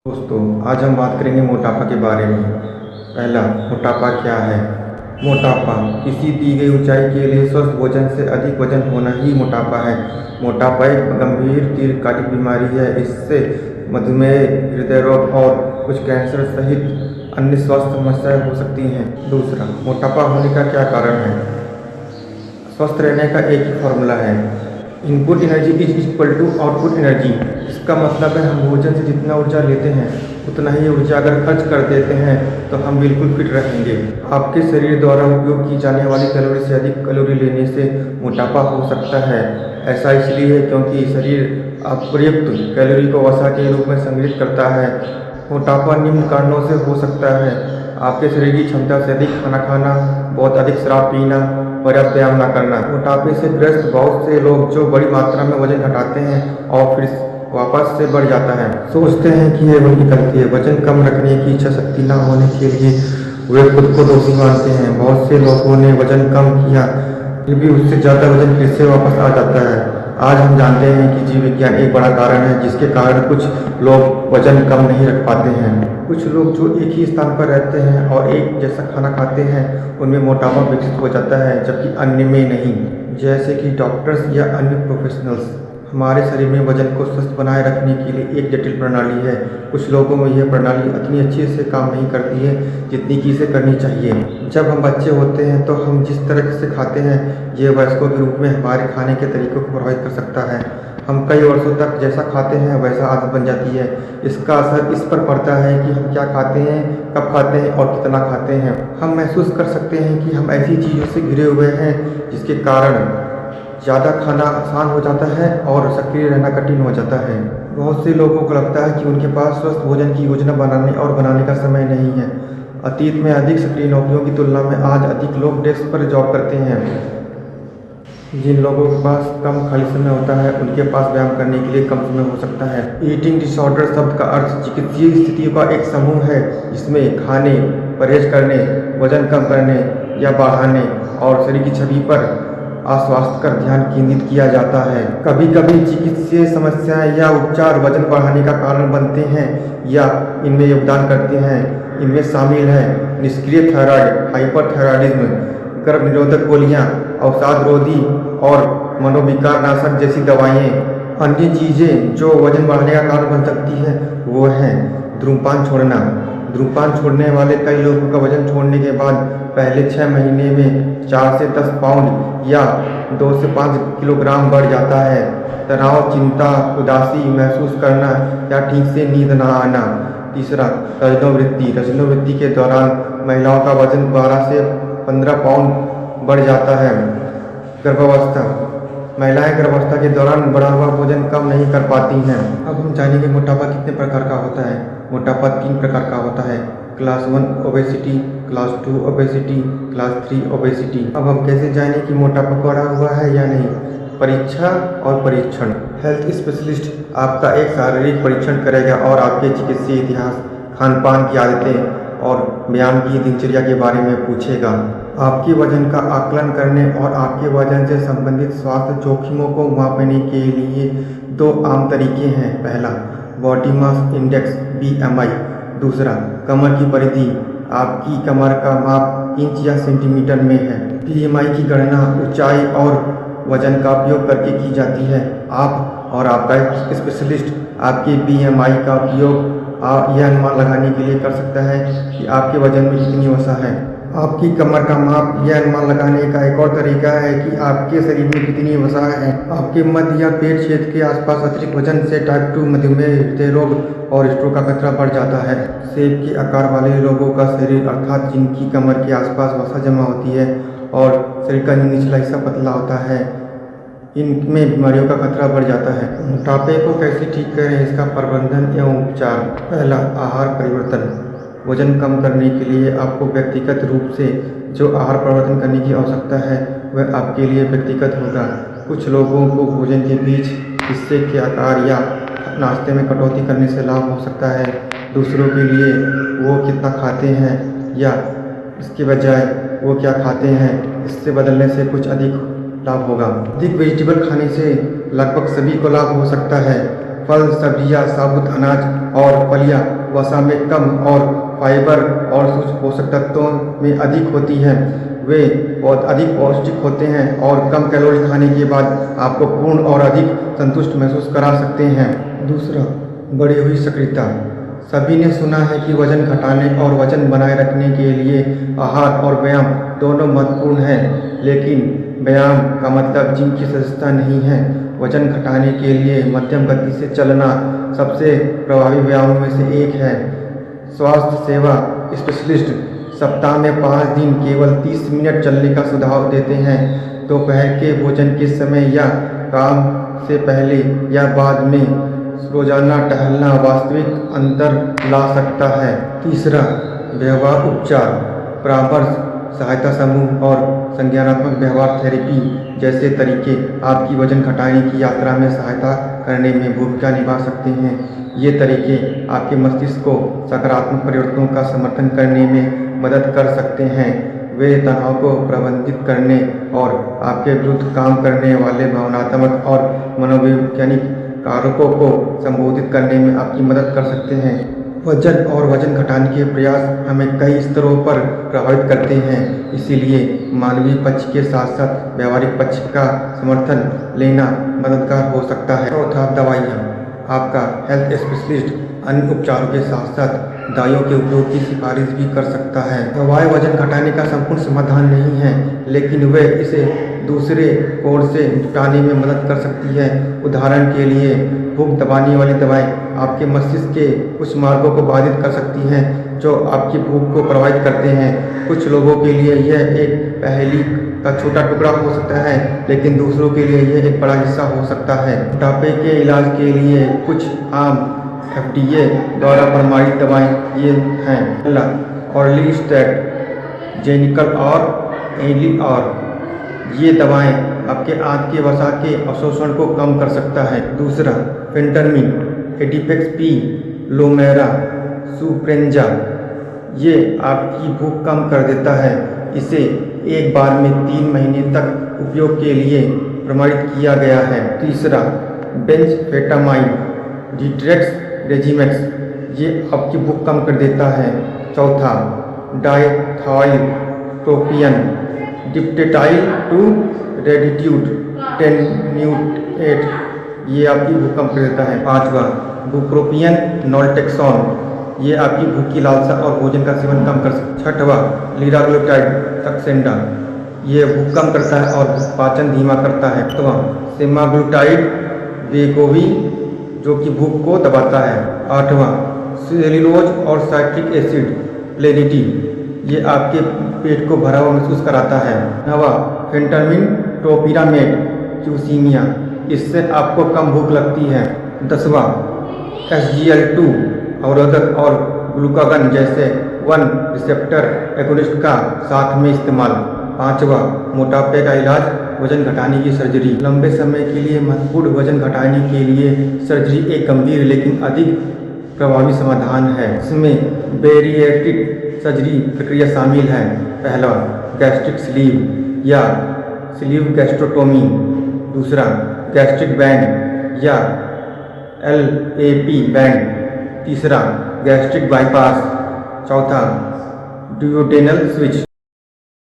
दोस्तों, आज हम बात करेंगे मोटापा के बारे में। पहला, मोटापा क्या है? मोटापा किसी दी गई ऊंचाई के लिए स्वस्थ भोजन से अधिक वजन होना ही मोटापा है। मोटापा एक गंभीर दीर्घकालिक बीमारी है। इससे मधुमेह, हृदय रोग और कुछ कैंसर सहित अन्य स्वास्थ्य समस्याएं हो सकती हैं। दूसरा, मोटापा होने का क्या कारण है? स्वस्थ रहने का एक ही फॉर्मूला है, input energy is equal to output energy. इसका मतलब है हम भोजन से जितना ऊर्जा लेते हैं उतना ही ऊर्जा अगर खर्च कर देते हैं तो हम बिल्कुल फिट रहेंगे। आपके शरीर द्वारा उपयोग की जाने वाली कैलोरी से अधिक कैलोरी लेने से मोटापा हो सकता है। ऐसा इसलिए है क्योंकि शरीर अपर्याप्त कैलोरी को वसा के रूप में संग्रहित करता है। मोटापा निम्न कारणों से हो सकता है: आपके शरीर की क्षमता से अधिक खाना खाना, बहुत अधिक शराब पीना, पर्याप्त व्यायाम न करना। मोटापे से ग्रस्त बहुत से लोग जो बड़ी मात्रा में वजन घटाते हैं और फिर वापस से बढ़ जाता है, सोचते हैं कि यह उनकी गलती है। वजन कम रखने की इच्छा शक्ति न होने के लिए वे खुद को दोषी मानते हैं। बहुत से लोगों ने वजन कम किया फिर भी उससे ज़्यादा वजन फिर से वापस आ जाता है। आज हम जानते हैं कि जीव विज्ञान एक बड़ा कारण है जिसके कारण कुछ लोग वजन कम नहीं रख पाते हैं। कुछ लोग जो एक ही स्थान पर रहते हैं और एक जैसा खाना खाते हैं उनमें मोटापा विकसित हो जाता है, जबकि अन्य में नहीं। जैसे कि डॉक्टर्स या अन्य प्रोफेशनल्स। हमारे शरीर में वजन को स्वस्थ बनाए रखने के लिए एक जटिल प्रणाली है। कुछ लोगों में यह प्रणाली उतनी अच्छे से काम नहीं करती है जितनी कि इसे करनी चाहिए। जब हम बच्चे होते हैं तो हम जिस तरह से खाते हैं यह वयस्कों के रूप में हमारे खाने के तरीकों को प्रभावित कर सकता है। हम कई वर्षों तक जैसा खाते हैं वैसा आदत बन जाती है। इसका असर इस पर पड़ता है कि हम क्या खाते हैं, कब खाते हैं और कितना खाते हैं। हम महसूस कर सकते हैं कि हम ऐसी चीज़ों से घिरे हुए हैं जिसके कारण ज़्यादा खाना आसान हो जाता है और सक्रिय रहना कठिन हो जाता है। बहुत से लोगों को लगता है कि उनके पास स्वस्थ भोजन की योजना बनाने का समय नहीं है। अतीत में अधिक सक्रिय नौकरियों की तुलना में आज अधिक लोग डेस्क पर जॉब करते हैं। जिन लोगों के पास कम खाली समय होता है उनके पास व्यायाम करने के लिए कम समय हो सकता है। ईटिंग डिसऑर्डर शब्द का अर्थ चिकित्सीय स्थितियों का एक समूह है जिसमें खाने, परहेज करने, वजन कम करने या बढ़ाने और शरीर की छवि पर अस्वास्थ्यकर ध्यान केंद्रित किया जाता है। कभी कभी चिकित्सीय समस्याएं या उपचार वजन बढ़ाने का कारण बनते हैं या इनमें योगदान करते हैं। इनमें शामिल हैं निष्क्रिय थायराइड, हाइपरथायराइडिज्म, गर्भ निरोधक गोलियां, अवसाद रोधी और मनोविकार नाशक जैसी दवाएं। अन्य चीज़ें जो वजन बढ़ाने का कारण बन सकती हैं वो हैं धूम्रपान छोड़ना। धूम्रपान छोड़ने वाले कई लोगों का वजन छोड़ने के बाद पहले 6 महीने में 4 से 10 पाउंड या 2 से 5 किलोग्राम बढ़ जाता है। तनाव, चिंता, उदासी महसूस करना या ठीक से नींद न आना। तीसरा, रजनोवृत्ति। रजनोवृत्ति के दौरान महिलाओं का वजन 12 से 15 पाउंड बढ़ जाता है। गर्भावस्था। महिलाएं गर्भावस्था के दौरान बढ़ा हुआ वजन कम नहीं कर पाती हैं। अब हम जानेंगे मोटापा कितने प्रकार का होता है। मोटापा 3 प्रकार का होता है: class 1 obesity, class 2 obesity, class 3 obesity. अब हम कैसे जानें कि मोटापा बढ़ा हुआ है या नहीं? परीक्षा और परीक्षण। हेल्थ स्पेशलिस्ट आपका एक शारीरिक परीक्षण करेगा और आपके चिकित्सीय इतिहास, खान-पान की आदतें और व्यायाम की दिनचर्या के बारे में पूछेगा। आपके वजन का आकलन करने और आपके वजन से संबंधित स्वास्थ्य जोखिमों को मापने के लिए 2 आम तरीके हैं। पहला, बॉडी मास इंडेक्स BMI। दूसरा, कमर की परिधि। आपकी कमर का माप इंच या सेंटीमीटर में है। BMI की गणना ऊंचाई और वजन का उपयोग करके की जाती है। आप और आपका स्पेशलिस्ट आपके BMI का उपयोग यह अनुमान लगाने के लिए कर सकता है कि आपके वजन में कितनी वसा है। आपकी कमर का माप यह अनुमान लगाने का एक और तरीका है कि आपके शरीर में कितनी वसा है। आपके मध्य या पेट क्षेत्र के आसपास अतिरिक्त वजन से टाइप 2 मधुमेह, हृदय रोग और स्ट्रोक का खतरा बढ़ जाता है। सेब के आकार वाले लोगों का शरीर, अर्थात जिनकी कमर के आसपास वसा जमा होती है और शरीर का निचला हिस्सा पतला होता है, इनमें बीमारियों का खतरा बढ़ जाता है। मोटापे को कैसे ठीक करें, इसका प्रबंधन एवं उपचार। पहला, आहार परिवर्तन। वजन कम करने के लिए आपको व्यक्तिगत रूप से जो आहार परिवर्तन करने की आवश्यकता है वह आपके लिए व्यक्तिगत होगा। कुछ लोगों को भोजन के बीच हिस्से के आकार या नाश्ते में कटौती करने से लाभ हो सकता है। दूसरों के लिए वो कितना खाते हैं या इसके बजाय वो क्या खाते हैं, इससे बदलने से कुछ अधिक लाभ होगा। अधिक वेजिटेबल खाने से लगभग सभी को लाभ हो सकता है। फल, सब्जियां, साबुत अनाज और फलियां वसा में कम और फाइबर और सूक्ष्म पोषक तत्वों में अधिक होती हैं। वे बहुत अधिक पौष्टिक होते हैं और कम कैलोरी खाने के बाद आपको पूर्ण और अधिक संतुष्ट महसूस करा सकते हैं। दूसरा, बढ़ी हुई सक्रियता। सभी ने सुना है कि वजन घटाने और वजन बनाए रखने के लिए आहार और व्यायाम दोनों महत्वपूर्ण हैं, लेकिन व्यायाम का मतलब जिम की सदस्यता नहीं है। वजन घटाने के लिए मध्यम गति से चलना सबसे प्रभावी व्यायामों में से एक है। स्वास्थ्य सेवा स्पेशलिस्ट सप्ताह में 5 दिन केवल 30 मिनट चलने का सुझाव देते हैं। दोपहर के भोजन के समय या काम से पहले या बाद में रोजाना टहलना वास्तविक अंतर ला सकता है। तीसरा, व्यवहार उपचार, परामर्श, सहायता समूह और संज्ञानात्मक व्यवहार थेरेपी जैसे तरीके आपकी वजन घटाने की यात्रा में सहायता करने में भूमिका निभा सकते हैं। ये तरीके आपके मस्तिष्क को सकारात्मक परिवर्तनों का समर्थन करने में मदद कर सकते हैं। वे तनाव को प्रबंधित करने और आपके विरुद्ध काम करने वाले भावनात्मक और मनोवैज्ञानिक कारकों को संबोधित करने में आपकी मदद कर सकते हैं। वजन और वजन घटाने के प्रयास हमें कई स्तरों पर प्रभावित करते हैं, इसीलिए मानवीय पक्ष के साथ साथ व्यवहारिक पक्ष का समर्थन लेना मददगार हो सकता है। चौथा, दवाइयाँ। आपका हेल्थ स्पेशलिस्ट अन्य उपचारों के साथ साथ दवाइयों के उपयोग की सिफारिश भी कर सकता है। दवाएं वजन घटाने का संपूर्ण समाधान नहीं है, लेकिन वे इसे दूसरे ओर से जुटाने में मदद कर सकती है। उदाहरण के लिए, भूख दबाने वाली दवाएं आपके मस्तिष्क के कुछ मार्गों को बाधित कर सकती हैं जो आपकी भूख को प्रभावित करते हैं। कुछ लोगों के लिए यह एक पहेली का छोटा टुकड़ा हो सकता है, लेकिन दूसरों के लिए यह एक बड़ा हिस्सा हो सकता है। मोटापे के इलाज के लिए कुछ आम FDA द्वारा प्रमाणित दवाएं ये हैं। पहला, ऑर्लिस्टेट, जेनिकल और एली और ये दवाएं आपके आंत के वसा के अवशोषण को कम कर सकता है। दूसरा, फेंटरमिन, एडिपेक्स पी, लोमेरा, सुप्रेंजा, ये आपकी भूख कम कर देता है। इसे एक बार में 3 महीने तक उपयोग के लिए प्रमाणित किया गया है। तीसरा, बेंजफेटामाइन, डिट्रेक्स रेजिमेक्स, ये आपकी भूख कम कर देता है। चौथा, डायथाइलट्रोपियन, डिप्टेटाइल टू रेडिट्यूट टेन्यूएट, ये आपकी भूख कम कर देता है। पांचवा, बुप्रोपियन नॉल्टेक्सोन, ये आपकी भूख की लालसा और भोजन का सेवन कम कर सकता है। छठवा, लिराग्लुटाइड सक्सेंडा, ये भूख कम करता है और पाचन धीमा करता है। सातवां, सेमाग्लुटाइड वेगोवी, जो कि भूख को दबाता है। आठवां, सेल्यूलोज और साइट्रिक एसिड प्लेनिटी, ये आपके पेट को भरा हुआ महसूस कराता है। नवा, फेंटरमिन टोपिरामेट क्यूसीमिया, इससे आपको कम भूख लगती है। 10वां, SGL2 अवरोधक और ग्लूकागन जैसे 1 रिसेप्टर एगोनिस्ट का साथ में इस्तेमाल। 5वां, मोटापे का इलाज, वजन घटाने की सर्जरी। लंबे समय के लिए महत्वपूर्ण वजन घटाने के लिए सर्जरी एक गंभीर लेकिन अधिक प्रभावी समाधान है। इसमें बेरिएट्रिक सर्जरी प्रक्रिया शामिल है। पहला, गैस्ट्रिक स्लीव या स्लीव गैस्ट्रोटोमी। दूसरा, गैस्ट्रिक बैंड या LAP बैंड। तीसरा, गैस्ट्रिक बाईपास। चौथा, डुओडेनल स्विच।